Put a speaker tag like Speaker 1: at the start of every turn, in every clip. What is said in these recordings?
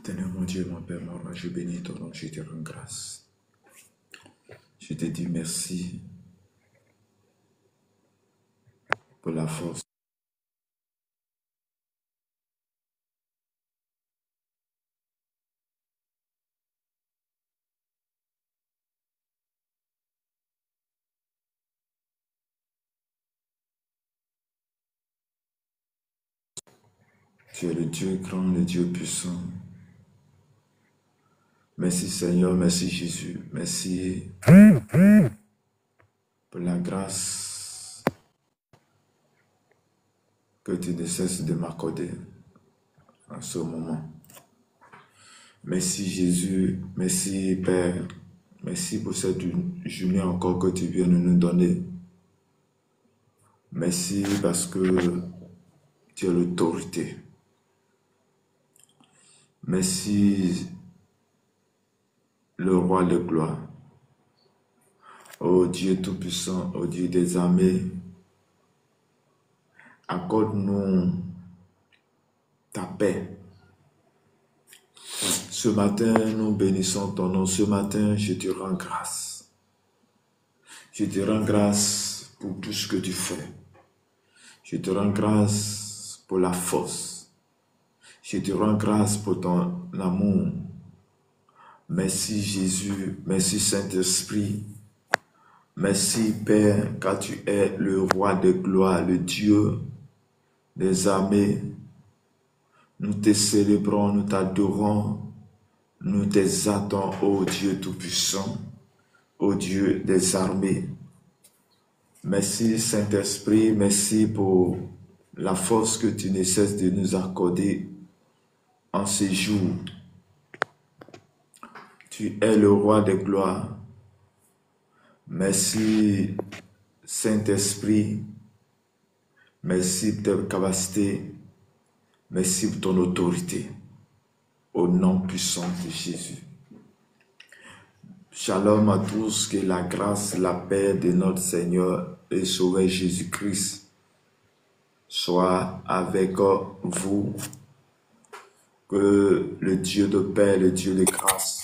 Speaker 1: Éternel mon Dieu, mon Père, mon roi, je bénis ton nom, je te rends grâce. Je te dis merci pour la force. Tu es le Dieu grand, le Dieu puissant. Merci Seigneur, merci Jésus, merci pour la grâce que tu ne cesses de m'accorder en ce moment. Merci Jésus, merci Père, merci pour cette journée encore que tu viens de nous donner. Merci parce que tu as l'autorité. Merci le roi de gloire. Ô Dieu Tout-Puissant, ô Dieu des armées, accorde-nous ta paix. Ce matin, nous bénissons ton nom. Ce matin, je te rends grâce. Je te rends grâce pour tout ce que tu fais. Je te rends grâce pour la force. Je te rends grâce pour ton amour. Merci Jésus, merci Saint-Esprit. Merci Père, car tu es le roi de gloire, le Dieu des armées. Nous te célébrons, nous t'adorons, nous t'exaltons, ô Dieu Tout-Puissant, ô Dieu des armées. Merci Saint-Esprit, merci pour la force que tu ne cesses de nous accorder en ces jours. Tu es le roi de gloire. Merci Saint-Esprit, merci pour ta capacité, merci pour ton autorité, au nom puissant de Jésus. Shalom à tous, que la grâce, la paix de notre Seigneur et Sauveur Jésus-Christ soit avec vous, que le Dieu de paix, le Dieu de grâce,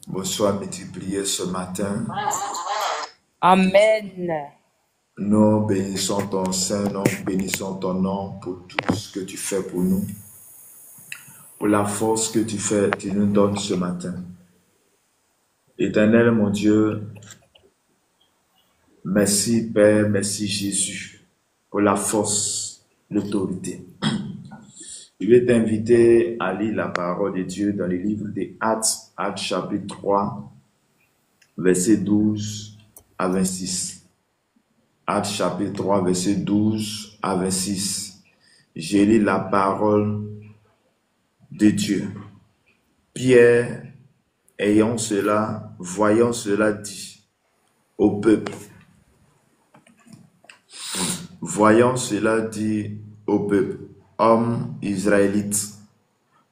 Speaker 1: vous soit multiplié ce matin.
Speaker 2: Amen.
Speaker 1: Nous bénissons ton Saint-Nom, bénissons ton nom pour tout ce que tu fais pour nous, pour la force que tu nous donnes ce matin. Éternel mon Dieu, merci Père, merci Jésus, pour la force, l'autorité. Je vais t'inviter à lire la parole de Dieu dans le livre des Actes, Actes chapitre 3, verset 12 à 26. Actes chapitre 3, verset 12 à 26. J'ai lu la parole de Dieu. Pierre, voyant cela, dit au peuple. Voyant cela, dit au peuple, hommes israélites,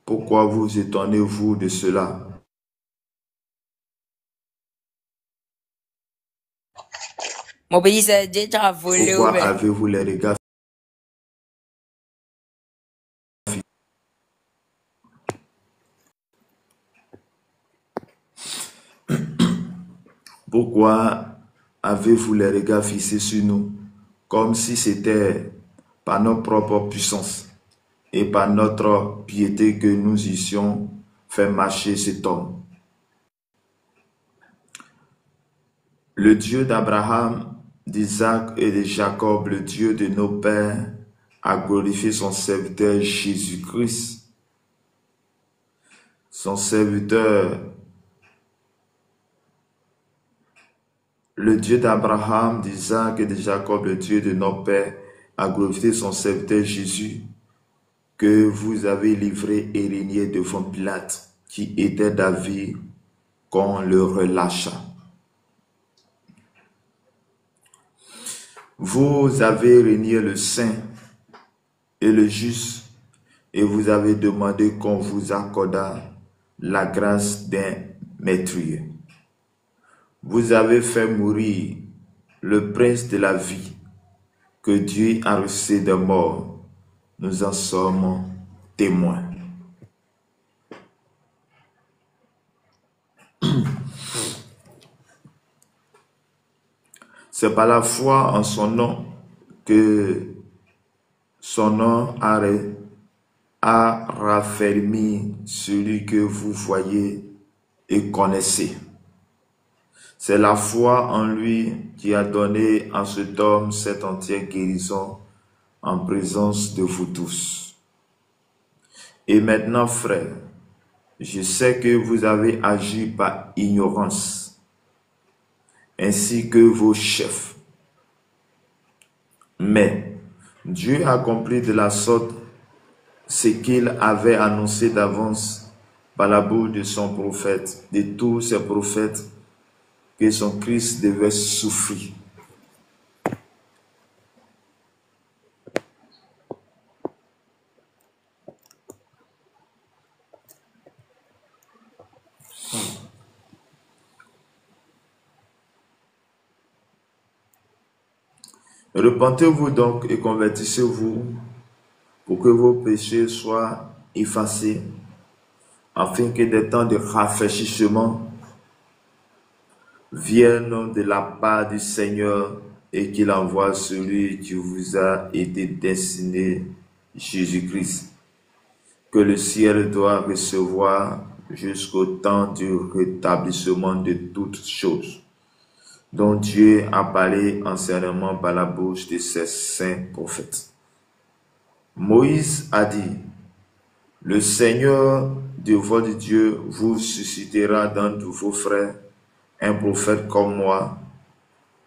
Speaker 1: pourquoi vous étonnez-vous de cela? Pourquoi avez-vous les regards Pourquoi avez-vous les regards fixés sur nous, comme si c'était par notre propre puissance et par notre piété que nous eussions fait marcher cet homme? Le Dieu d'Abraham, d'Isaac et de Jacob, le Dieu de nos pères, a glorifié son serviteur Jésus-Christ, son serviteur. Le Dieu d'Abraham, d'Isaac et de Jacob, le Dieu de nos pères, a glorifié son serviteur Jésus, que vous avez livré et régné devant Pilate, qui était d'avis qu'on le relâcha. Vous avez régné le saint et le juste, et vous avez demandé qu'on vous accordât la grâce d'un meurtrier. Vous avez fait mourir le prince de la vie, que Dieu a ressuscité des morts. Nous en sommes témoins. C'est par la foi en son nom que son nom a raffermi celui que vous voyez et connaissez. C'est la foi en lui qui a donné à cet homme cette entière guérison en présence de vous tous. Et maintenant, frères, je sais que vous avez agi par ignorance, ainsi que vos chefs. Mais Dieu a accompli de la sorte ce qu'il avait annoncé d'avance par la bouche de son prophète, de tous ses prophètes, que son Christ devait souffrir. Repentez-vous donc et convertissez-vous pour que vos péchés soient effacés, afin que des temps de rafraîchissement viennent de la part du Seigneur et qu'il envoie celui qui vous a été destiné, Jésus-Christ, que le ciel doit recevoir jusqu'au temps du rétablissement de toutes choses, dont Dieu a parlé anciennement par la bouche de ses saints prophètes. Moïse a dit, « Le Seigneur de votre Dieu vous suscitera d'entre vos frères un prophète comme moi.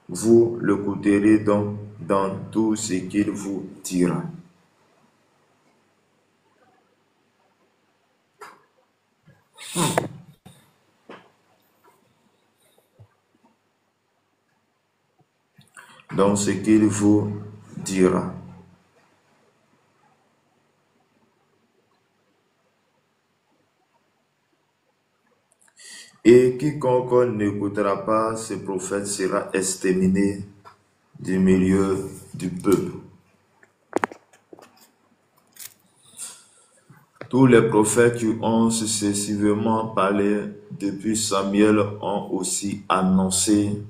Speaker 1: Vous l'écouterez donc dans tout ce qu'il vous dira. » Dans ce qu'il vous dira. Et quiconque n'écoutera pas ce prophète sera exterminé du milieu du peuple. Tous les prophètes qui ont successivement parlé depuis Samuel ont aussi annoncé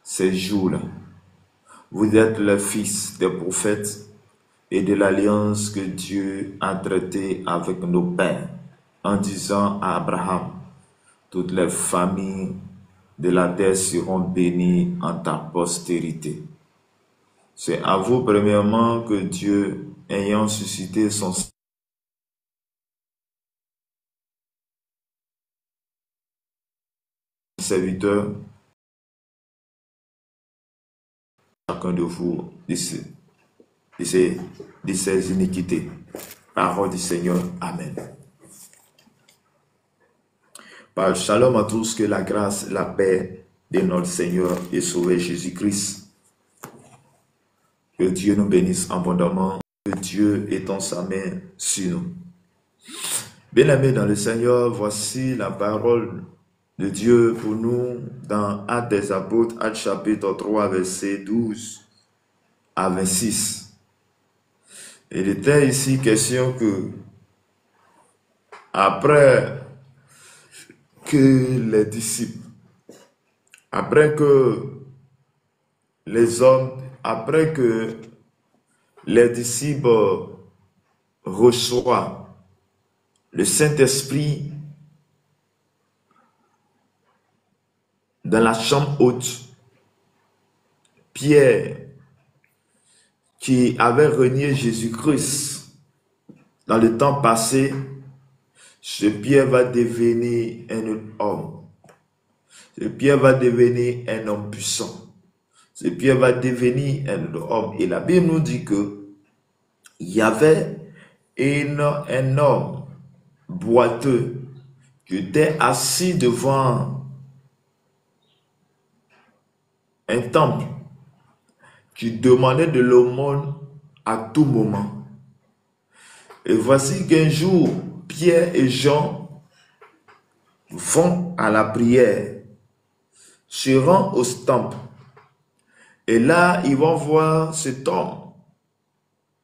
Speaker 1: ces jours-là. Vous êtes les fils des prophètes et de l'alliance que Dieu a traitée avec nos pères en disant à Abraham, toutes les familles de la terre seront bénies en ta postérité. C'est à vous premièrement que Dieu, ayant suscité son serviteur, chacun de vous de ses iniquités. Parole du Seigneur. Amen. Par shalom à tous, que la grâce, la paix de notre Seigneur et Sauveur Jésus-Christ, que Dieu nous bénisse abondamment, que Dieu étend sa main sur nous. Bien-aimés dans le Seigneur, voici la parole de Dieu pour nous dans Actes des Apôtres, Actes chapitre 3, verset 12 à 26. Il était ici question que après que les disciples, après que les hommes, après que les disciples reçoivent le Saint-Esprit dans la chambre haute, Pierre, qui avait renié Jésus-Christ dans le temps passé, ce Pierre va devenir un autre homme. Ce Pierre va devenir un homme puissant. Ce Pierre va devenir un autre homme. Et la Bible nous dit que il y avait un homme boiteux qui était assis devant un temple, qui demandait de l'aumône à tout moment. Et voici qu'un jour, Pierre et Jean vont à la prière, se rendent au temple. Et là, ils vont voir cet homme.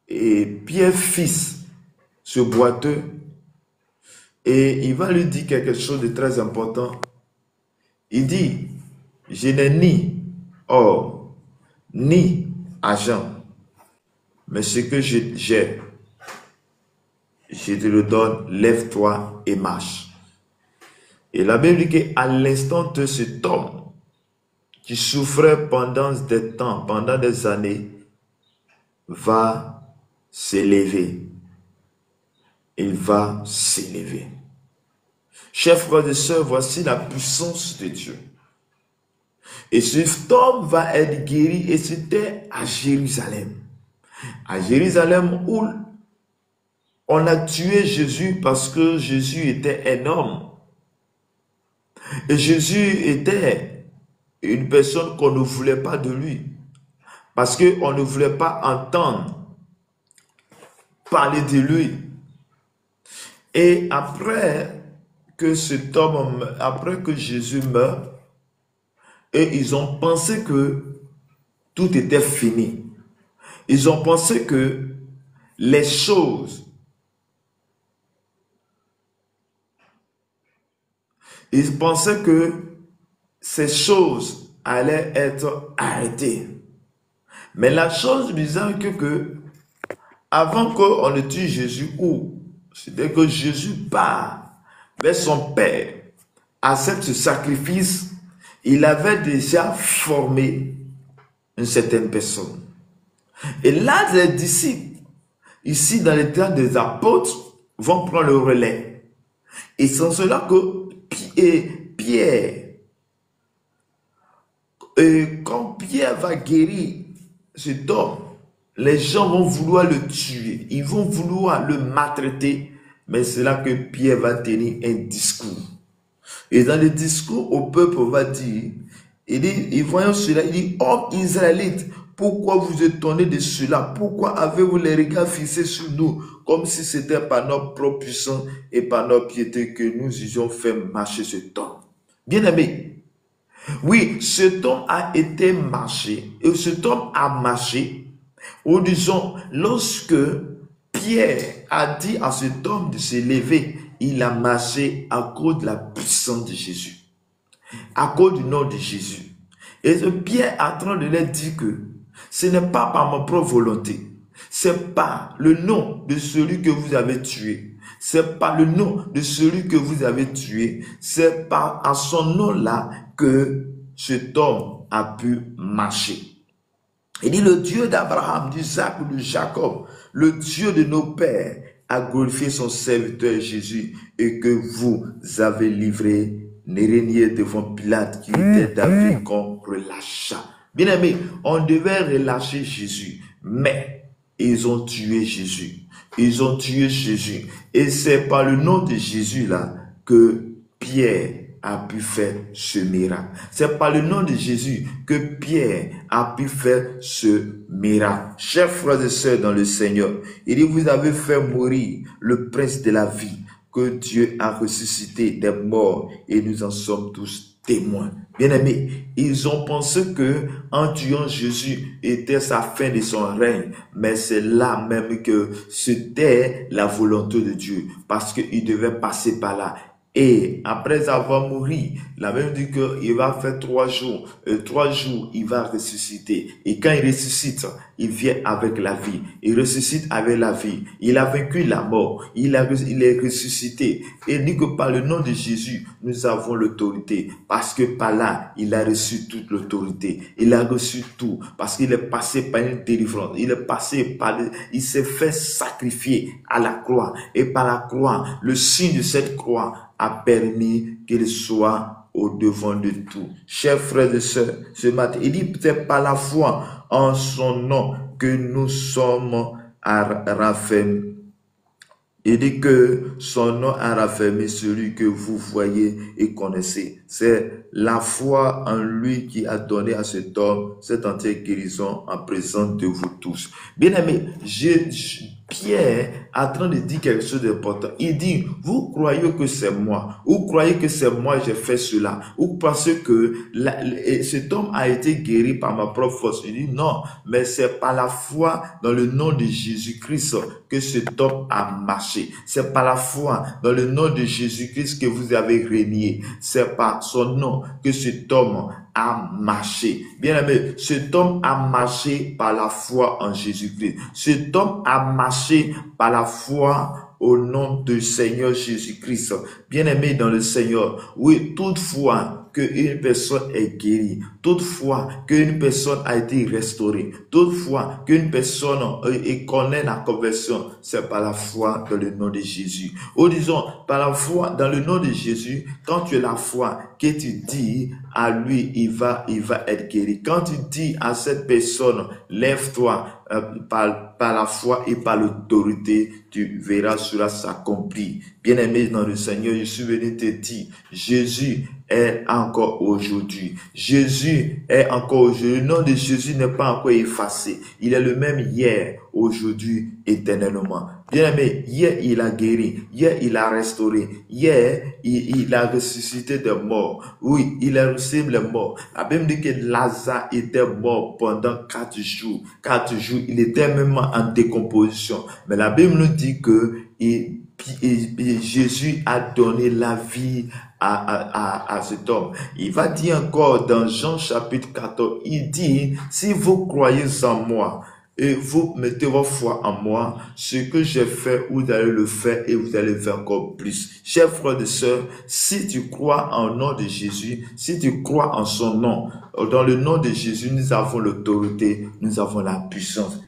Speaker 1: Et Pierre, fils, ce boiteux, et il va lui dire quelque chose de très important. Il dit, je n'ai ni or, ni argent, mais ce que j'ai, je te le donne, lève-toi et marche. Et la Bible dit qu'à l'instant de cet homme qui souffrait pendant des temps, pendant des années, va s'élever. Il va s'élever. Chers frères et sœurs, voici la puissance de Dieu. Et cet homme va être guéri, et c'était à Jérusalem. À Jérusalem où on a tué Jésus parce que Jésus était un homme. Et Jésus était une personne qu'on ne voulait pas de lui. Parce qu'on ne voulait pas entendre parler de lui. Et après que cet homme, après que Jésus meurt, et ils ont pensé que tout était fini. Ils ont pensé que les choses, ils pensaient que ces choses allaient être arrêtées. Mais la chose bizarre que avant qu'on ne tue Jésus, c'était que Jésus part vers son Père, accepte ce sacrifice, il avait déjà formé une certaine personne. Et là, les disciples, ici dans les temps des apôtres, vont prendre le relais. Et c'est cela que Pierre, quand Pierre va guérir cet homme, les gens vont vouloir le tuer, ils vont vouloir le maltraiter, mais c'est là que Pierre va tenir un discours. Et dans le discours au peuple, on va dire, il dit, et voyant cela, il dit, hommes israélites, pourquoi vous étonnez de cela? Pourquoi avez-vous les regards fixés sur nous, comme si c'était par notre propre puissance et par notre piété que nous ayons fait marcher cet homme? Bien aimé, oui, cet homme a été marché, et cet homme a marché, ou disons, lorsque Pierre a dit à cet homme de se lever, il a marché à cause de la puissance de Jésus, à cause du nom de Jésus. Et Pierre est en train de leur dire que ce n'est pas par ma propre volonté, c'est par le nom de celui que vous avez tué, c'est par le nom de celui que vous avez tué, c'est par à son nom-là que cet homme a pu marcher. Il dit le Dieu d'Abraham, d'Isaac ou de Jacob, le Dieu de nos pères, a glorifié son serviteur Jésus et que vous avez livré Nérénier devant Pilate qui était David qu'on relâcha. Bien aimé, on devait relâcher Jésus, mais ils ont tué Jésus. Ils ont tué Jésus. Et c'est par le nom de Jésus là que Pierre a pu faire ce miracle. C'est par le nom de Jésus que Pierre a pu faire ce miracle. Chers frères et sœurs dans le Seigneur, il dit, vous avez fait mourir le prince de la vie, que Dieu a ressuscité des morts, et nous en sommes tous témoins. Bien-aimés, ils ont pensé que en tuant Jésus était sa fin de son règne, mais c'est là même que c'était la volonté de Dieu, parce qu'il devait passer par là. Et après avoir mouru, la Bible dit qu'il va faire 3 jours. 3 jours, il va ressusciter. Et quand il ressuscite, il vient avec la vie. Il ressuscite avec la vie. Il a vaincu la mort. Il est ressuscité. Et il dit que par le nom de Jésus, nous avons l'autorité. Parce que par là, il a reçu toute l'autorité. Il a reçu tout. Parce qu'il est passé par une délivrance. Il s'est fait sacrifier à la croix. Et par la croix, le signe de cette croix a permis qu'il soit au devant de tout. Chers frères et sœurs, ce matin, il dit peut-être par la foi en son nom que nous sommes à raffermir. Il dit que son nom a raffermi celui que vous voyez et connaissez. C'est la foi en lui qui a donné à cet homme cette entière guérison en présence de vous tous. Bien aimé, Pierre est en train de dire quelque chose d'important. Il dit, vous croyez que c'est moi, ou croyez que c'est moi j'ai fait cela, ou parce que cet homme a été guéri par ma propre force. Il dit non, mais c'est par la foi dans le nom de Jésus-Christ que cet homme a marché. C'est par la foi dans le nom de Jésus-Christ que vous avez régné. C'est par son nom que cet homme a marché. Bien aimé, cet homme a marché par la foi en Jésus-Christ. Cet homme a marché par la foi au nom du Seigneur Jésus-Christ. Bien aimé dans le Seigneur, oui, toutefois qu'une personne est guérie, toutefois qu'une personne a été restaurée, toutefois qu'une personne connaît la conversion, c'est par la foi dans le nom de Jésus. Ou disons, par la foi dans le nom de Jésus, quand tu as la foi, que tu dis à lui, il va être guéri. Quand tu dis à cette personne, lève-toi, par la foi et par l'autorité, tu verras cela s'accomplir. Bien-aimé dans le Seigneur, je suis venu te dire, Jésus est encore aujourd'hui. Jésus est encore aujourd'hui. Le nom de Jésus n'est pas encore effacé. Il est le même hier, aujourd'hui, éternellement. Bien-aimé, hier il a guéri, hier il a restauré, hier il a ressuscité des morts. Oui, il a ressuscité les morts. La Bible dit que Lazare était mort pendant 4 jours. 4 jours, il était même en décomposition. Mais la Bible nous dit que Jésus a donné la vie à cet homme. Il va dire encore dans Jean chapitre 14, il dit, si vous croyez en moi, et vous mettez votre foi en moi, ce que j'ai fait, vous allez le faire et vous allez faire encore plus. Chers frères et sœurs, si tu crois en nom de Jésus, si tu crois en son nom, dans le nom de Jésus, nous avons l'autorité, nous avons la puissance.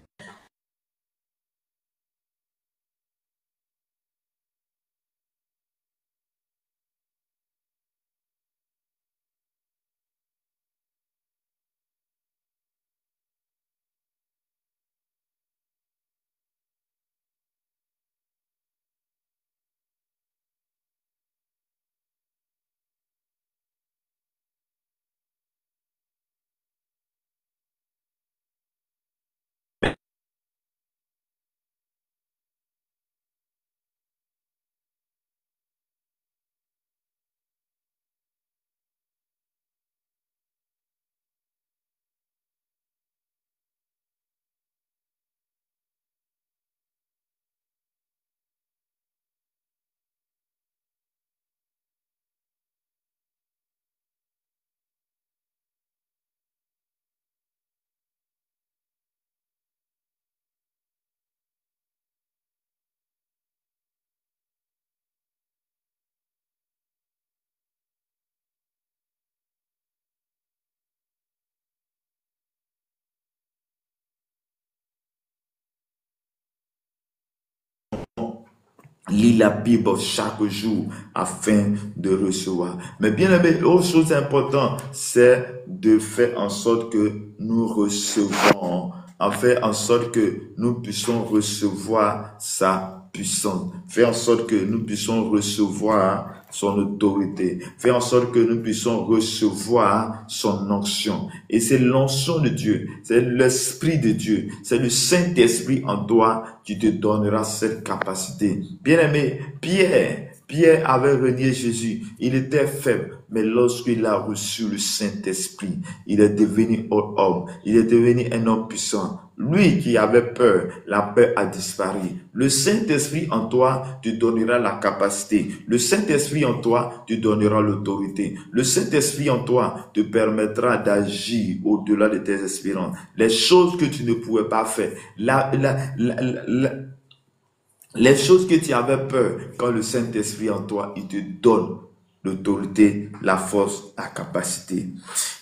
Speaker 1: Lis la Bible chaque jour afin de recevoir. Mais bien aimé, autre chose importante, c'est de faire en sorte que nous recevons, en faire en sorte que nous puissions recevoir sa puissance. Faire en sorte que nous puissions recevoir son autorité. Faire en sorte que nous puissions recevoir son onction. Et c'est l'onction de Dieu, c'est l'Esprit de Dieu, c'est le Saint-Esprit en toi qui te donnera cette capacité. Bien-aimé, Pierre avait renié Jésus. Il était faible, mais lorsqu'il a reçu le Saint-Esprit, il est devenu homme. Il est devenu un homme puissant. Lui qui avait peur, la peur a disparu. Le Saint-Esprit en toi te donnera la capacité. Le Saint-Esprit en toi te donnera l'autorité. Le Saint-Esprit en toi te permettra d'agir au-delà de tes espérances. Les choses que tu ne pouvais pas faire. Les choses que tu avais peur, quand le Saint-Esprit en toi, il te donne l'autorité, la force, la capacité.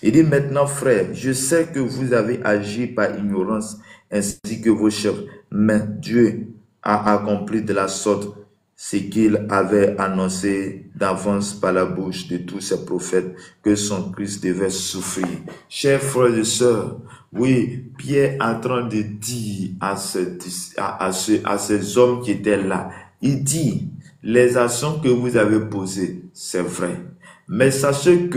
Speaker 1: Il dit maintenant, frère, je sais que vous avez agi par ignorance ainsi que vos chefs, mais Dieu a accompli de la sorte ce qu'il avait annoncé d'avance par la bouche de tous ses prophètes, que son Christ devait souffrir. Chers frères et sœurs, oui, Pierre est en train de dire à ces hommes qui étaient là, il dit, les actions que vous avez posées, c'est vrai. Mais sachez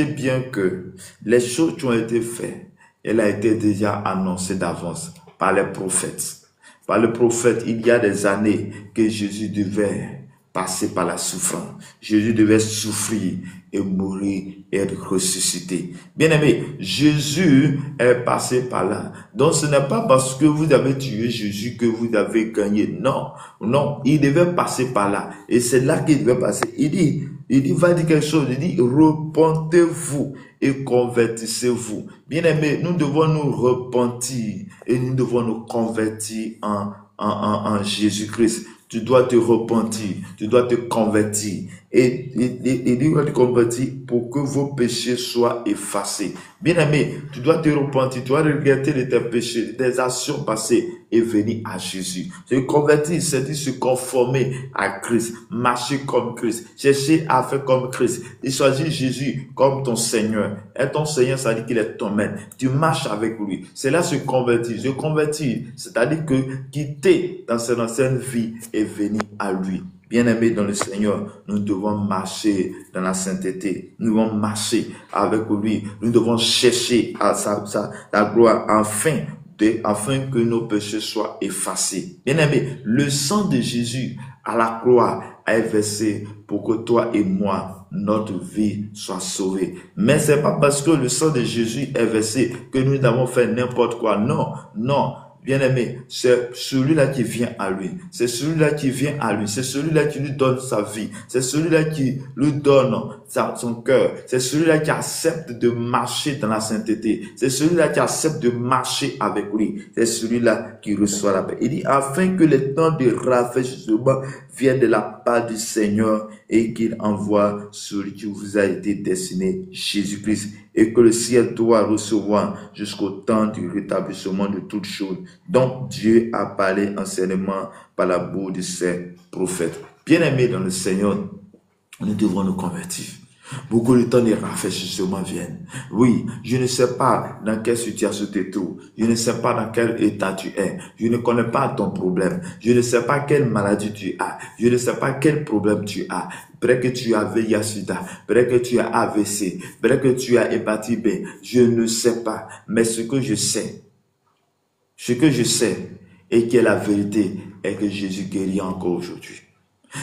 Speaker 1: bien que les choses qui ont été faites, elle a été déjà annoncée d'avance par les prophètes. par le prophète, il y a des années que Jésus devait passer par la souffrance. Jésus devait souffrir et mourir et être ressuscité. Bien-aimé, Jésus est passé par là. Donc ce n'est pas parce que vous avez tué Jésus que vous avez gagné. Non, non, il devait passer par là. Et c'est là qu'il devait passer. Il va dire quelque chose. Il dit, repentez-vous et convertissez-vous. Bien-aimé, nous devons nous repentir et nous devons nous convertir en Jésus-Christ. Tu dois te repentir, tu dois te convertir. Et il doit te convertir pour que vos péchés soient effacés. Bien-aimé, tu dois te repentir, tu dois regretter de tes péchés, des actions passées et venir à Jésus. Se convertir, c'est dire se conformer à Christ, marcher comme Christ, chercher à faire comme Christ. Il choisit Jésus comme ton Seigneur. Et ton Seigneur, ça veut dire qu'il est ton maître. Tu marches avec lui. C'est là se convertir. Se convertir, c'est-à-dire que quitter dans cette ancienne vie et venir à lui. Bien-aimés dans le Seigneur, nous devons marcher dans la sainteté. Nous devons marcher avec lui. Nous devons chercher à la gloire afin que nos péchés soient effacés. Bien-aimés, le sang de Jésus à la croix est versé pour que toi et moi, notre vie soit sauvée. Mais c'est pas parce que le sang de Jésus est versé que nous avons fait n'importe quoi. Non, non. Bien-aimé, c'est celui-là qui vient à lui. C'est celui-là qui vient à lui. C'est celui-là qui lui donne sa vie. C'est celui-là qui lui donne son cœur. C'est celui-là qui accepte de marcher dans la sainteté. C'est celui-là qui accepte de marcher avec lui. C'est celui-là qui reçoit la paix. Il dit, afin que les temps de rafraîchissement viennent de la part du Seigneur et qu'il envoie celui qui vous a été destiné, Jésus-Christ, et que le ciel doit recevoir jusqu'au temps du rétablissement de toutes choses. Donc Dieu a parlé anciennement par la bouche de ses prophètes. Bien-aimés dans le Seigneur, nous devons nous convertir. Beaucoup de temps, les rafraîchissements viennent. Oui, je ne sais pas dans quelle situation tu te trouves. Je ne sais pas dans quel état tu es. Je ne connais pas ton problème. Je ne sais pas quelle maladie tu as. Je ne sais pas quel problème tu as. Peut-être que tu as VIH/SIDA. Peut-être que tu as AVC. Peut-être que tu as hépatite B. Je ne sais pas. Mais ce que je sais et qui est la vérité est que Jésus guérit encore aujourd'hui.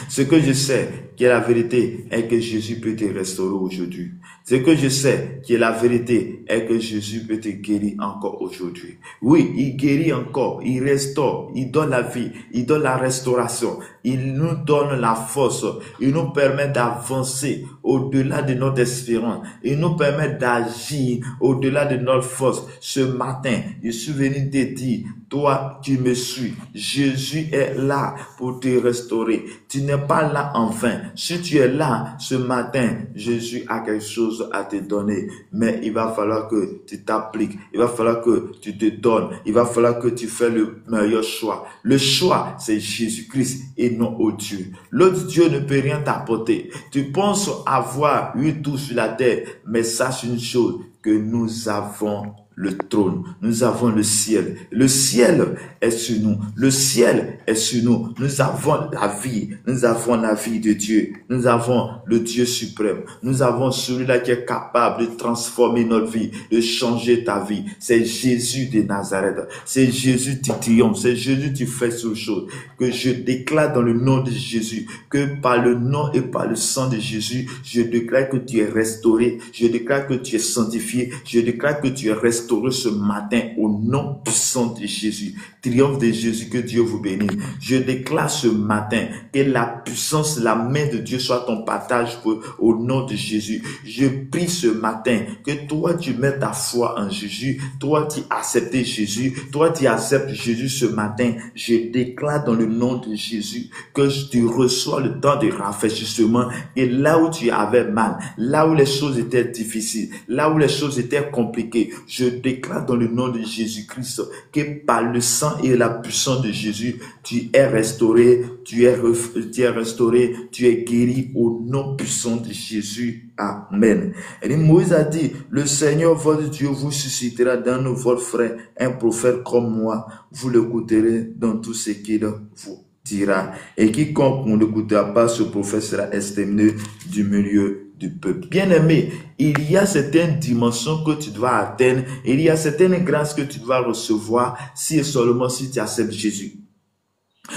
Speaker 1: Ce que je sais qui est la vérité est que Jésus peut te restaurer aujourd'hui. Ce que je sais qui est la vérité est que Jésus peut te guérir encore aujourd'hui. Oui, il guérit encore, il restaure, il donne la vie, il donne la restauration, il nous donne la force, il nous permet d'avancer au-delà de notre espérance, il nous permet d'agir au-delà de notre force. Ce matin, je suis venu te dire, toi, tu me suis. Jésus est là pour te restaurer. Tu n'es pas là en vain. Si tu es là ce matin, Jésus a quelque chose à te donner. Mais il va falloir que tu t'appliques. Il va falloir que tu te donnes. Il va falloir que tu fasses le meilleur choix. Le choix, c'est Jésus-Christ et non au Dieu. L'autre Dieu ne peut rien t'apporter. Tu penses avoir eu tout sur la terre, mais sache une chose, que nous avons le trône, nous avons le ciel. Le ciel est sur nous. Le ciel est sur nous. Nous avons la vie. Nous avons la vie de Dieu. Nous avons le Dieu suprême. Nous avons celui-là qui est capable de transformer notre vie, de changer ta vie. C'est Jésus de Nazareth. C'est Jésus qui triomphe. C'est Jésus qui fait ces choses. Que je déclare dans le nom de Jésus, que par le nom et par le sang de Jésus, je déclare que tu es restauré. Je déclare que tu es sanctifié. Je déclare que tu es restauré ce matin au nom puissant de Jésus. Triomphe de Jésus, que Dieu vous bénisse. Je déclare ce matin que la puissance, la main de Dieu soit ton partage au nom de Jésus. Je prie ce matin que toi tu mets ta foi en Jésus, toi tu acceptes Jésus, toi tu acceptes Jésus ce matin. Je déclare dans le nom de Jésus que tu reçois le temps de rafraîchissement et là où tu avais mal, là où les choses étaient difficiles, là où les choses étaient compliquées, je déclare dans le nom de Jésus-Christ que par le sang et la puissance de Jésus, tu es restauré, tu es restauré, tu es guéri au nom puissant de Jésus. Amen. Et Moïse a dit, le Seigneur votre Dieu vous suscitera dans votre frère un prophète comme moi. Vous l'écouterez dans tout ce qu'il vous dira. Et quiconque ne l'écoutera pas, ce prophète sera exterminé du milieu du peuple. Bien-aimé, il y a certaines dimensions que tu dois atteindre, il y a certaines grâces que tu dois recevoir si et seulement si tu acceptes Jésus.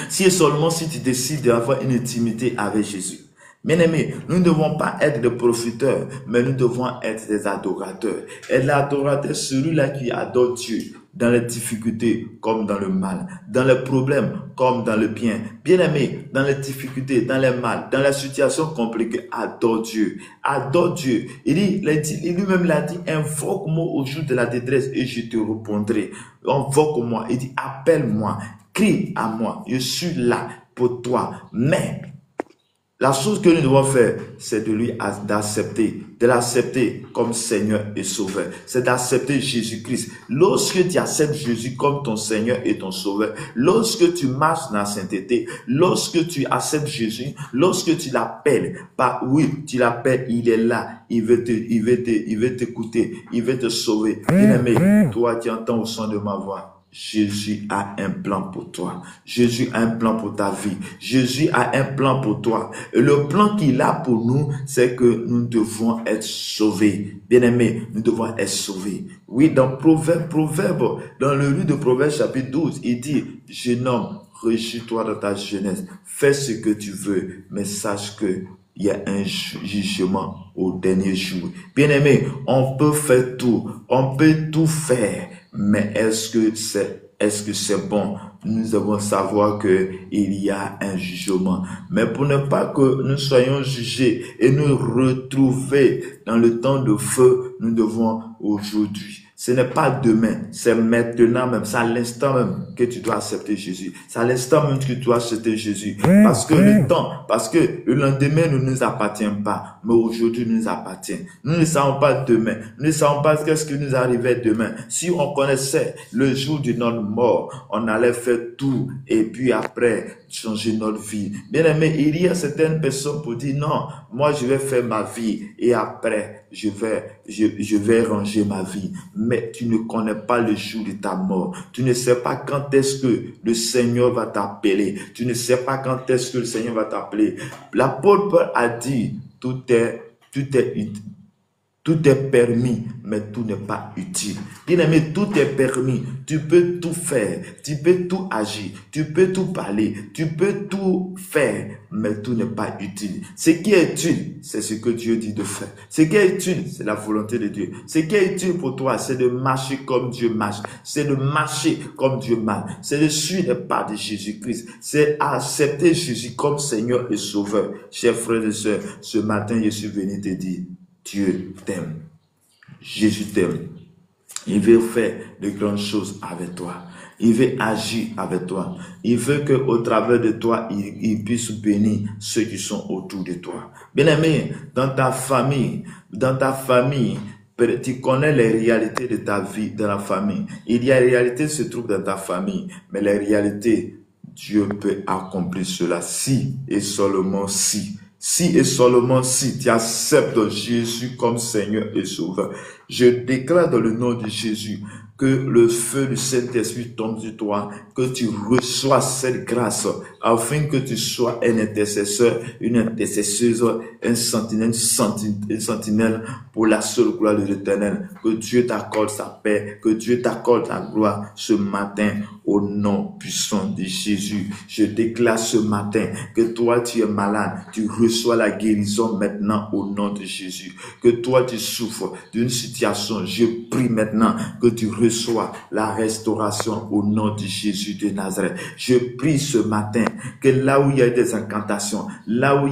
Speaker 1: Si et seulement si tu décides d'avoir une intimité avec Jésus. Bien-aimés, nous ne devons pas être des profiteurs, mais nous devons être des adorateurs. Et l'adorateur, celui-là qui adore Dieu dans les difficultés comme dans le mal, dans les problèmes comme dans le bien. Bien-aimés, dans les difficultés, dans les mal, dans les situations compliquées, adore Dieu. Adore Dieu. Il lui-même l'a dit, invoque-moi au jour de la détresse et je te répondrai. Invoque-moi. Il dit, appelle-moi. Crie à moi, je suis là pour toi. Mais la chose que nous devons faire, c'est de l'accepter comme Seigneur et Sauveur. C'est d'accepter Jésus-Christ. Lorsque tu acceptes Jésus comme ton Seigneur et ton Sauveur, lorsque tu marches dans la sainteté, lorsque tu acceptes Jésus, lorsque tu l'appelles, oui, tu l'appelles, il est là, il veut t'écouter, il veut te sauver. Bien-aimé, toi qui entends au son de ma voix, Jésus a un plan pour toi. Jésus a un plan pour ta vie. Jésus a un plan pour toi. Et le plan qu'il a pour nous, c'est que nous devons être sauvés. Bien-aimés, nous devons être sauvés. Oui, dans Proverbe, dans le livre de Proverbe chapitre 12, il dit, jeune homme, réjouis-toi dans ta jeunesse. Fais ce que tu veux, mais sache que il y a un jugement au dernier jour. Bien-aimé, on peut faire tout. On peut tout faire. Mais est-ce que c'est bon? Nous devons savoir que il y a un jugement. Mais pour ne pas que nous soyons jugés et nous retrouver dans le temps de feu, nous devons aujourd'hui. Ce n'est pas demain, c'est maintenant même, c'est à l'instant même que tu dois accepter Jésus. C'est à l'instant même que tu dois accepter Jésus. Parce que le lendemain ne nous appartient pas, mais aujourd'hui nous appartient. Nous ne savons pas demain, nous ne savons pas qu'est-ce qui nous arrivait demain. Si on connaissait le jour de notre mort, on allait faire tout et puis après changer notre vie. Bien aimé, il y a certaines personnes pour dire non, moi je vais faire ma vie et après je vais ranger ma vie. Mais tu ne connais pas le jour de ta mort. Tu ne sais pas quand est-ce que le Seigneur va t'appeler. Tu ne sais pas quand est-ce que le Seigneur va t'appeler. L'apôtre Paul a dit, tout est permis, mais tout n'est pas utile. Bien-aimé, tout est permis. Tu peux tout faire. Tu peux tout agir. Tu peux tout parler. Tu peux tout faire, mais tout n'est pas utile. Ce qui est utile, c'est ce que Dieu dit de faire. Ce qui est utile, c'est la volonté de Dieu. Ce qui est utile pour toi, c'est de marcher comme Dieu marche. C'est de marcher comme Dieu marche. C'est de suivre les pas de Jésus-Christ. C'est accepter Jésus comme Seigneur et Sauveur. Chers frères et sœurs, ce matin, je suis venu te dire, Dieu t'aime. Jésus t'aime. Il veut faire de grandes choses avec toi. Il veut agir avec toi. Il veut qu'au travers de toi, il puisse bénir ceux qui sont autour de toi. Bien-aimé, dans ta famille, tu connais les réalités de ta vie, dans la famille. Il y a les réalités qui se trouvent dans ta famille, mais les réalités, Dieu peut accomplir cela si et seulement si. Si et seulement si tu acceptes Jésus comme Seigneur et Sauveur. Je déclare dans le nom de Jésus que le feu du Saint-Esprit tombe sur toi, que tu reçois cette grâce, afin que tu sois un intercesseur, une intercesseuse, un sentinelle pour la seule gloire de l'Éternel. Que Dieu t'accorde sa paix, que Dieu t'accorde la gloire ce matin, au nom puissant de Jésus. Je déclare ce matin que toi tu es malade, tu reçois la guérison maintenant au nom de Jésus. Que toi tu souffres d'une situation, je prie maintenant que tu reçois la restauration au nom de Jésus de Nazareth. Je prie ce matin que là où il y a eu des incantations, là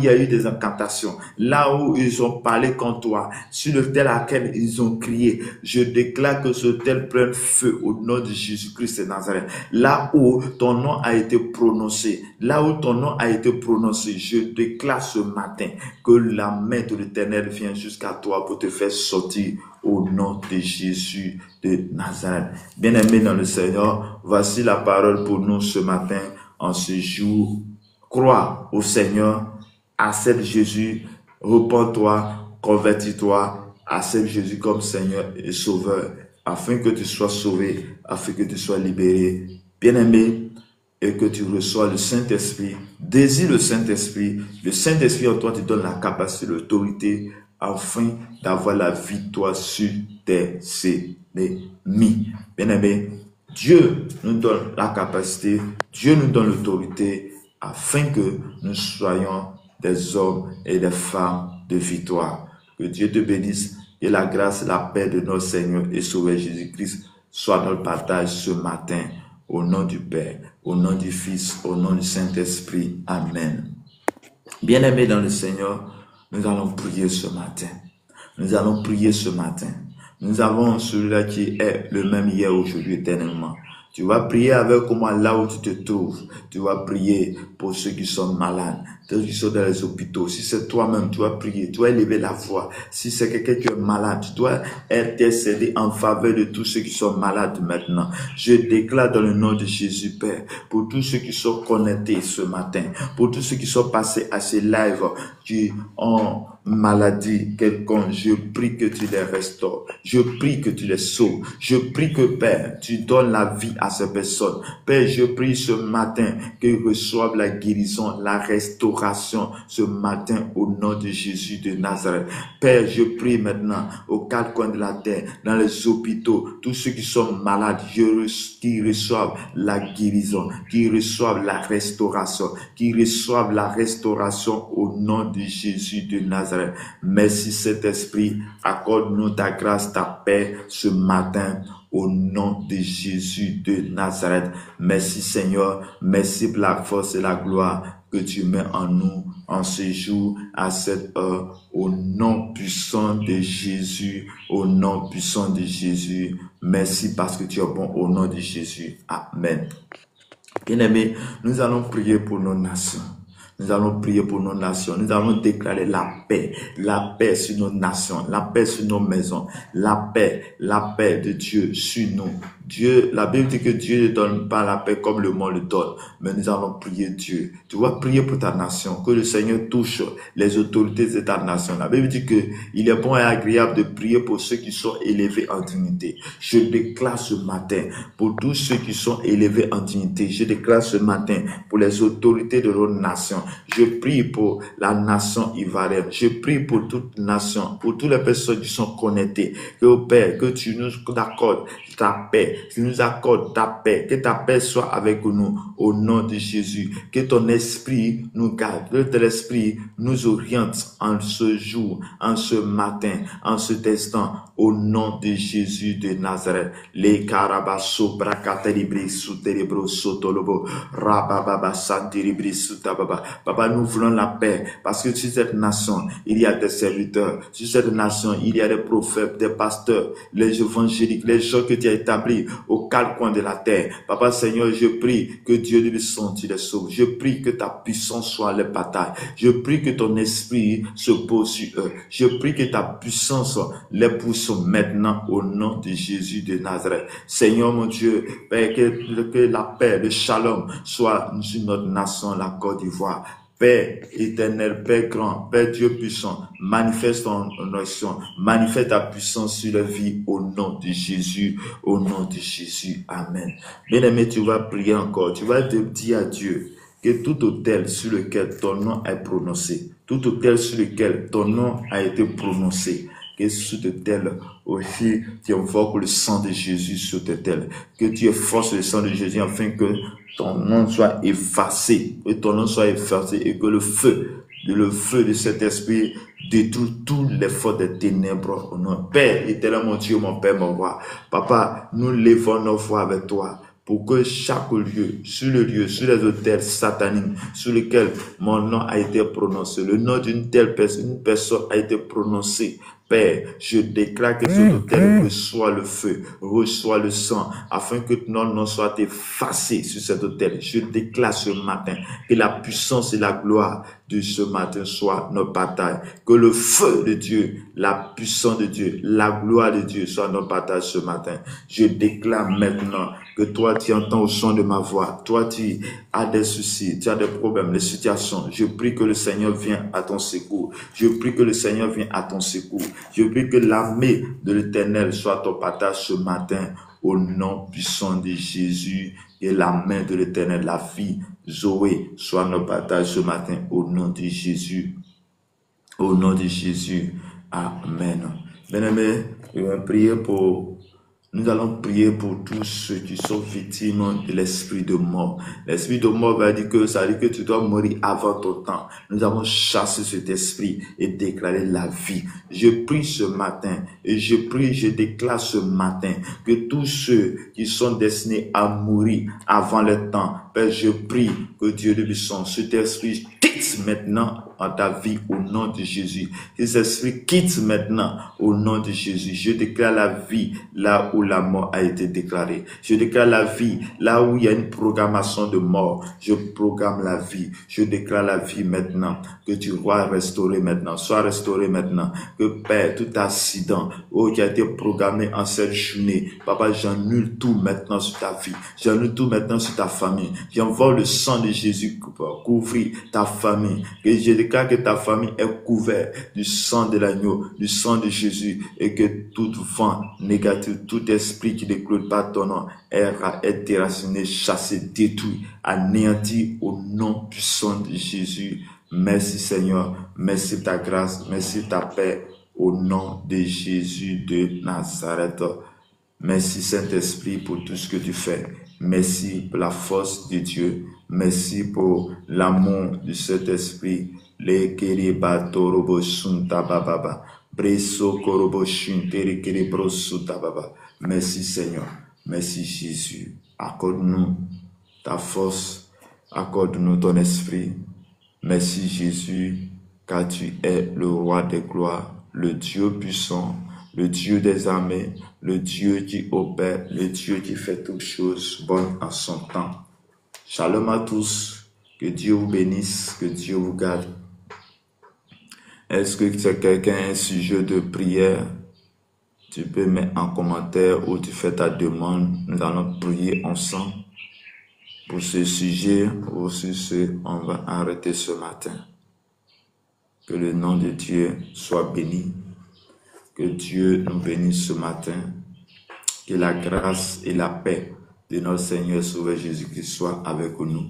Speaker 1: où ils ont parlé contre toi, sur le tel à laquelle ils ont crié, je déclare que ce tel prenne feu au nom de Jésus-Christ de Nazareth. Là où ton nom a été prononcé, je déclare ce matin que la main de l'Éternel vient jusqu'à toi pour te faire sortir au nom de Jésus de Nazareth. Bien-aimés dans le Seigneur, voici la parole pour nous ce matin, en ce jour. Crois au Seigneur, accepte Jésus, repens-toi, convertis-toi, accepte Jésus comme Seigneur et Sauveur, afin que tu sois sauvé, afin que tu sois libéré. Bien-aimé, et que tu reçois le Saint-Esprit, désire le Saint-Esprit en toi te donne la capacité, l'autorité, afin d'avoir la victoire sur tes ennemis. Bien-aimé, Dieu nous donne la capacité, Dieu nous donne l'autorité afin que nous soyons des hommes et des femmes de victoire. Que Dieu te bénisse et la grâce et la paix de notre Seigneur et Sauveur Jésus-Christ soit notre partage ce matin. Au nom du Père, au nom du Fils, au nom du Saint-Esprit. Amen. Bien-aimés dans le Seigneur, nous allons prier ce matin. Nous allons prier ce matin. Nous avons celui-là qui est le même hier, aujourd'hui, éternellement. Tu vas prier avec moi là où tu te trouves. Tu vas prier pour ceux qui sont malades, ceux qui sont dans les hôpitaux. Si c'est toi-même, tu vas prier, tu vas élever la voix. Si c'est quelqu'un qui est malade, tu dois intercéder en faveur de tous ceux qui sont malades maintenant. Je déclare dans le nom de Jésus, Père, pour tous ceux qui sont connectés ce matin, pour tous ceux qui sont passés à ces lives, qui ont maladie quelconque, je prie que tu les restaures. Je prie que tu les sauves. Je prie que, Père, tu donnes la vie à ces personnes. Père, je prie ce matin qu'ils reçoivent la guérison, la restauration ce matin au nom de Jésus de Nazareth. Père, je prie maintenant aux quatre coins de la terre, dans les hôpitaux, tous ceux qui sont malades, qui reçoivent la guérison, qui reçoivent la restauration, au nom de Jésus de Nazareth. Merci Saint-Esprit, accorde-nous ta grâce, ta paix ce matin au nom de Jésus de Nazareth. Merci Seigneur, merci pour la force et la gloire que tu mets en nous en ce jour, à cette heure, au nom puissant de Jésus, au nom puissant de Jésus. Merci parce que tu es bon au nom de Jésus. Amen. Bien-aimés, nous allons prier pour nos nations. Nous allons prier pour nos nations. Nous allons déclarer la paix sur nos nations, la paix sur nos maisons, la paix de Dieu sur nous. Dieu, la Bible dit que Dieu ne donne pas la paix comme le monde le donne, mais nous allons prier Dieu. Tu vas prier pour ta nation, que le Seigneur touche les autorités de ta nation. La Bible dit que il est bon et agréable de prier pour ceux qui sont élevés en dignité. Je déclare ce matin pour tous ceux qui sont élevés en dignité. Je déclare ce matin pour les autorités de notre nation. Je prie pour la nation ivoirienne. Je prie pour toute nation, pour toutes les personnes qui sont connectées. Que au Père, que tu nous accordes ta paix, que tu nous accordes ta paix, que ta paix soit avec nous au nom de Jésus. Que ton esprit nous garde, que ton esprit nous oriente en ce jour, en ce matin, en cet instant, au nom de Jésus de Nazareth. Les carabasso bracatelibri suterebro sotolobo rababa santiribri sutababa. Papa, nous voulons la paix parce que sur cette nation, il y a des serviteurs. Sur cette nation, il y a des prophètes, des pasteurs, les évangéliques, les gens que tu as établis aux quatre coins de la terre. Papa Seigneur, je prie que Dieu de tu les sauve. Je prie que ta puissance soit les batailles. Je prie que ton esprit se pose sur eux. Je prie que ta puissance les pousse maintenant au nom de Jésus de Nazareth. Seigneur mon Dieu, Père, que la paix, le shalom soit sur notre nation, la Côte d'Ivoire. Père éternel, Père grand, Père Dieu puissant, manifeste ton onction, manifeste ta puissance sur la vie au nom de Jésus, au nom de Jésus. Amen. Bien-aimé, tu vas prier encore, tu vas te dire à Dieu que tout autel sur lequel ton nom est prononcé, tout autel sur lequel ton nom a été prononcé, que sur ce tel aussi, tu invoques le sang de Jésus sur ce tel, que tu efforces le sang de Jésus afin que ton nom soit effacé, et que le feu de cet esprit détruit tous les forces des ténèbres au nom. Père, éternel mon Dieu, mon Père, mon roi. Papa, nous levons nos voix avec toi pour que chaque lieu, sur les autels sataniques sur lesquels mon nom a été prononcé, le nom d'une telle personne, une personne a été prononcée. Père, je déclare que cet autel reçoit le feu, reçoit le sang, afin que ton nom soit effacé sur cet autel. Je déclare ce matin que la puissance et la gloire de ce matin soit notre bataille. Que le feu de Dieu, la puissance de Dieu, la gloire de Dieu soit notre bataille ce matin. Je déclare maintenant que toi, tu entends au son de ma voix. Toi, tu as des soucis, tu as des problèmes, des situations. Je prie que le Seigneur vienne à ton secours. Je prie que le Seigneur vienne à ton secours. Je prie que l'armée de l'Éternel soit ton partage ce matin au nom puissant de Jésus, et la main de l'Éternel, la fille Zoé, soit notre partage ce matin au nom de Jésus. Au nom de Jésus. Amen. Bien-aimés, je vais prier pour Nous allons prier pour tous ceux qui sont victimes de l'esprit de mort. L'esprit de mort va dire que ça veut dire que tu dois mourir avant ton temps. Nous avons chassé cet esprit et déclaré la vie. Je prie ce matin et je déclare ce matin que tous ceux qui sont destinés à mourir avant le temps, Père, je prie que Dieu de puissance, cet esprit quitte maintenant en ta vie au nom de Jésus. Que cet esprit quitte maintenant au nom de Jésus. Je déclare la vie là où la mort a été déclarée. Je déclare la vie là où il y a une programmation de mort. Je programme la vie. Je déclare la vie maintenant. Que tu sois restauré maintenant. Sois restauré maintenant. Que Père, tout accident qui a été programmé en cette journée, Papa, j'annule tout maintenant sur ta vie. J'annule tout maintenant sur ta famille. J'envoie le sang de Jésus pour couvrir ta famille. Que je déclare que ta famille est couverte du sang de l'agneau, du sang de Jésus, et que tout vent négatif, tout esprit qui ne déclare pas ton nom est déraciné, chassé, détruit, anéanti au nom puissant de Jésus. Merci Seigneur, merci ta grâce, merci ta paix au nom de Jésus de Nazareth. Merci Saint-Esprit pour tout ce que tu fais. Merci pour la force de Dieu. Merci pour l'amour de Saint-Esprit. Le keriba torobo sunta bababa. Breso korobo shuntere kerebro suta baba. Merci Seigneur. Merci Jésus. Accorde-nous ta force. Accorde-nous ton esprit. Merci Jésus, car tu es le roi des gloires, le Dieu puissant, le Dieu des armées, le Dieu qui opère, le Dieu qui fait toutes choses bonnes en son temps. Shalom à tous, que Dieu vous bénisse, que Dieu vous garde. Est-ce que c'est quelqu'un un sujet de prière? Tu peux mettre en commentaire ou tu fais ta demande. Nous allons prier ensemble pour ce sujet ou sur ce, on va arrêter ce matin. Que le nom de Dieu soit béni. Que Dieu nous bénisse ce matin. Que la grâce et la paix de notre Seigneur Sauveur Jésus-Christ soient avec nous.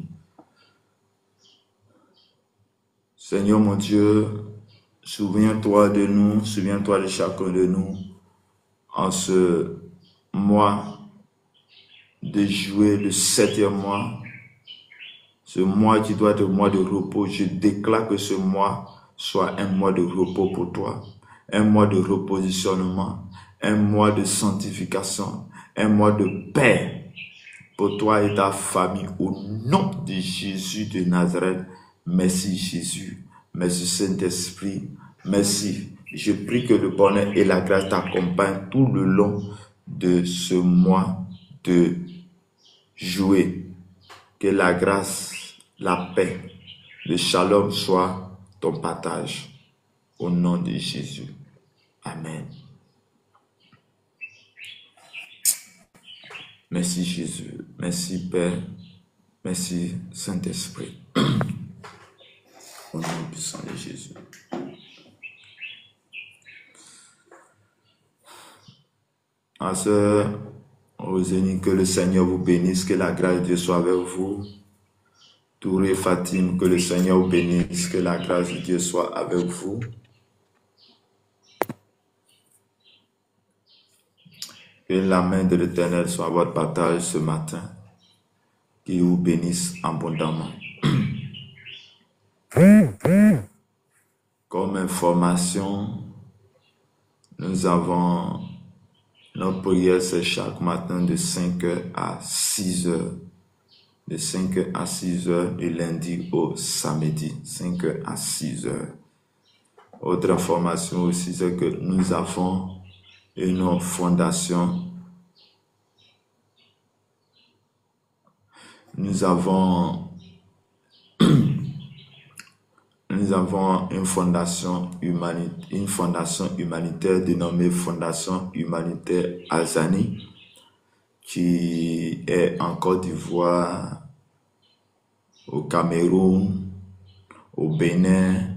Speaker 1: Seigneur mon Dieu, souviens-toi de nous, souviens-toi de chacun de nous en ce mois de juillet, le 7e mois. Ce mois qui doit être un mois de repos, je déclare que ce mois soit un mois de repos pour toi, un mois de repositionnement, un mois de sanctification, un mois de paix pour toi et ta famille au nom de Jésus de Nazareth. Merci Jésus, merci Saint-Esprit, merci. Je prie que le bonheur et la grâce t'accompagnent tout le long de ce mois de juillet. Que la grâce, la paix, le shalom soit ton partage. Au nom de Jésus. Amen. Merci Jésus. Merci Père. Merci Saint-Esprit. Au nom puissant de Jésus. Ma sœur Rosénie, que le Seigneur vous bénisse, que la grâce de Dieu soit avec vous. Touré Fatim, que le Seigneur vous bénisse, que la grâce de Dieu soit avec vous. Que la main de l'Éternel soit à votre partage ce matin. Qu'il vous bénisse abondamment. Comme information, nous avons notre prière, c'est chaque matin de 5h à 6h. De 5h à 6h du lundi au samedi. 5h à 6h. Autre information aussi, c'est que nous avons une fondation. Nous avons une fondation humanitaire dénommée Fondation Humanitaire Azani, qui est en Côte d'Ivoire, au Cameroun, au Bénin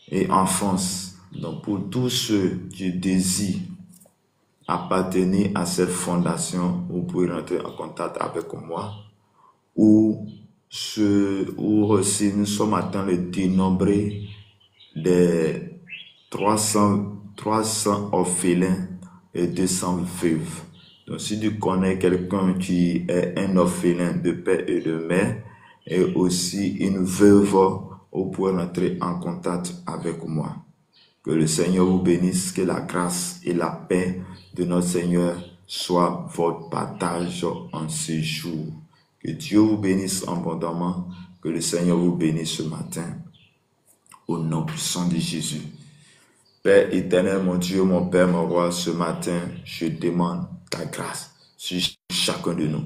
Speaker 1: et en France. Donc pour tous ceux qui désirent appartenir à cette fondation, vous pouvez rentrer en contact avec moi, ou aussi nous sommes atteints de dénombrer des 300 orphelins et 200 veuves. Donc, si tu connais quelqu'un qui est un orphelin de père et de mère, et aussi une veuve, vous pouvez entrer en contact avec moi. Que le Seigneur vous bénisse, que la grâce et la paix de notre Seigneur soient votre partage en ce jour. Que Dieu vous bénisse abondamment, que le Seigneur vous bénisse ce matin, au nom puissant de Jésus. Père éternel, mon Dieu, mon Père, mon roi, ce matin, je demande ta grâce sur chacun de nous.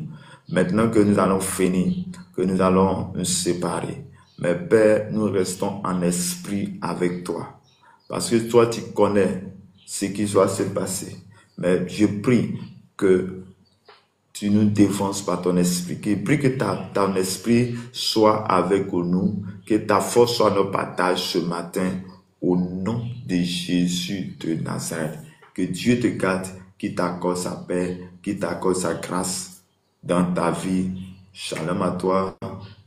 Speaker 1: Maintenant que nous allons finir, que nous allons nous séparer, mais Père, nous restons en esprit avec toi. Parce que toi, tu connais ce qui doit se passer. Mais je prie que tu nous défenses par ton esprit. Je prie que ton esprit soit avec nous, que ta force soit notre partage ce matin, au nom de Jésus de Nazareth. Que Dieu te garde, qu'il t'accorde sa paix, qu'il t'accorde sa grâce dans ta vie. Shalom à toi.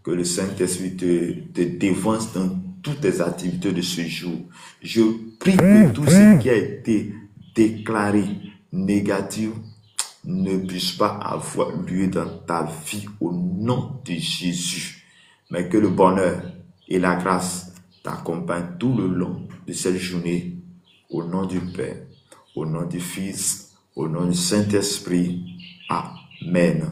Speaker 1: Que le Saint-Esprit te défense dans toutes tes activités de ce jour. Je prie que tout ce qui a été déclaré négatif ne puisse pas avoir lieu dans ta vie au nom de Jésus. Mais que le bonheur et la grâce t'accompagnent tout le long de cette journée. Au nom du Père, au nom du Fils, au nom du Saint-Esprit. Amen.